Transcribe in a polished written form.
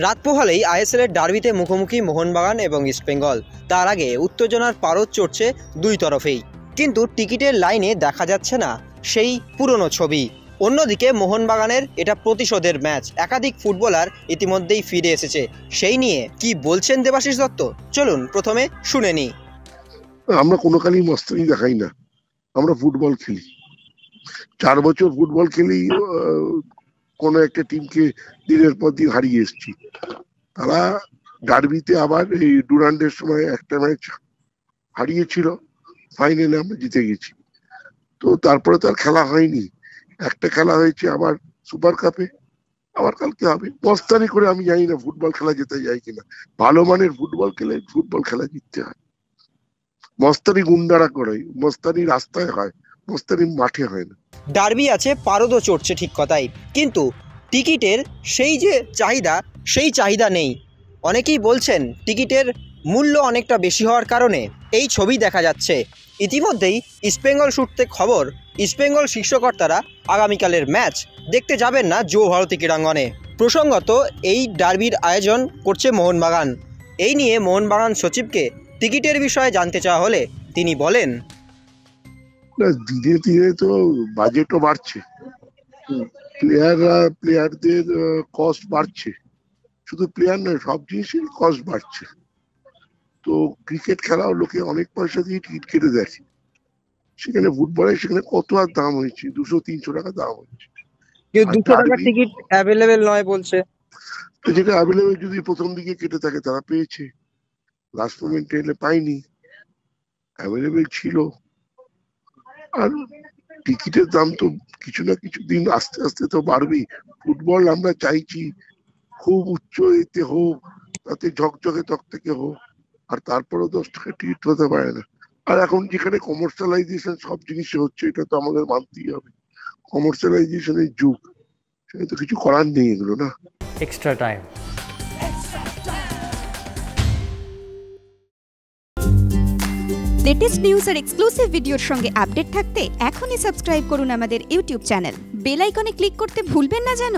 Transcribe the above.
রাত পোহালেই আইএসএল এর ডার্বিতে মুখোমুখি মোহনবাগান এবং ইস্টবেঙ্গল। তার আগে উত্তেজনার পারদ চড়ছে দুই তরফেই, কিন্তু টিকিটের লাইনে দেখা যাচ্ছে না সেই পুরনো ছবি। অন্যদিকে মোহনবাগানের এটা প্রতিশোধের ম্যাচ, একাধিক ফুটবলার ইতিমধ্যেই ফিরে এসেছে। সেই নিয়ে কি বলছেন দেবাশিস দত্ত, চলুন প্রথমে শুনে নিই। আমরা কোনো কালই মস্তানি দেখাই না, আমরা ফুটবল খেলি। 4 বছর ফুটবল খেলি, কোনো একটা টিমকে দিনের পর দিন হারিয়ে এসেছি। তারা ডার্বিতে আবার এই ডুরান্ডের সময় একটা ম্যাচ হারিয়েছিল, ফাইনালে আমরা জিতে গেছি। তো তারপরে তো আর খেলা হয়নি, একটা খেলা হয়েছে আবার সুপার কাপে, আবার কালকে হবে। মস্তানি করে আমি জানি না ফুটবল খেলা যেতে যায় কিনা। ভালো মানের ফুটবল খেলে ফুটবল খেলা জিততে হয়। মস্তানি গুন্ডারা করে, মস্তানি রাস্তায় হয়, মস্তানি মাঠে হয় না। ডার্বি আছে, পারদও চড়ছে ঠিক কথাই, কিন্তু টিকিটের সেই যে চাহিদা, সেই চাহিদা নেই। অনেকেই বলছেন টিকিটের মূল্য অনেকটা বেশি হওয়ার কারণে এই ছবি দেখা যাচ্ছে। ইতিমধ্যেই ইস্টবেঙ্গল সূত্রে খবর, ইস্টবেঙ্গল শীর্ষকর্তারা আগামীকালের ম্যাচ দেখতে যাবেন না যুবভারতী ক্রীড়াঙ্গনে। প্রসঙ্গত এই ডার্বির আয়োজন করছে মোহনবাগান। এই নিয়ে মোহনবাগান সচিবকে টিকিটের বিষয়ে জানতে চাওয়া হলে তিনি বলেন, ধীরে ধীরে তো বাজেটও বাড়ছে, প্লেয়ারদের কস্ট বাড়ছে। শুধু প্লেয়ার নয়, সব জিনিসের কস্ট বাড়ছে। তো ক্রিকেট খেলাও লোকে অনেক পয়সা দিয়ে টিকিট কেটে দেখে, সেখানে ফুটবলের সেখানে কত আর দাম হয়েছে, 200-300 টাকা দাম হচ্ছে। 200 টাকার টিকিট অ্যাভেলেবেল নয় বলছে। তো যেটা অ্যাভেলেবেল যদি প্রথম দিকে কেটে থাকে তারা পেয়েছে, লাস্ট মোমেন্টে এলে পাইনি। অ্যাভেলেবেল ছিল। আর টিকিটের দাম তো কিছু না কিছু দিন আস্তে আস্তে তো বাড়বেই। ফুটবল আমরা চাইছি খুব উচ্চ এতে হোক, তাতে ঝকঝকে তকতকে হোক, আর তারপরেও 10 টাকা টিকিট হতে পারে না। আর এখন যেখানে কমার্শিয়ালাইজেশন সব জিনিসে হচ্ছে, এটা তো আমাদের মানতেই হবে। কমার্শিয়ালাইজেশনের যুগ, সেটা তো কিছু করার নেই এগুলো, না? Extra time. লেটেস্ট নিউজ আর এক্সক্লুসিভ ভিডিওর সঙ্গে আপডেট থাকতে এখনই সাবস্ক্রাইব করুন আমাদের ইউটিউব চ্যানেল। বেল আইকনে ক্লিক করতে ভুলবেন না যেন।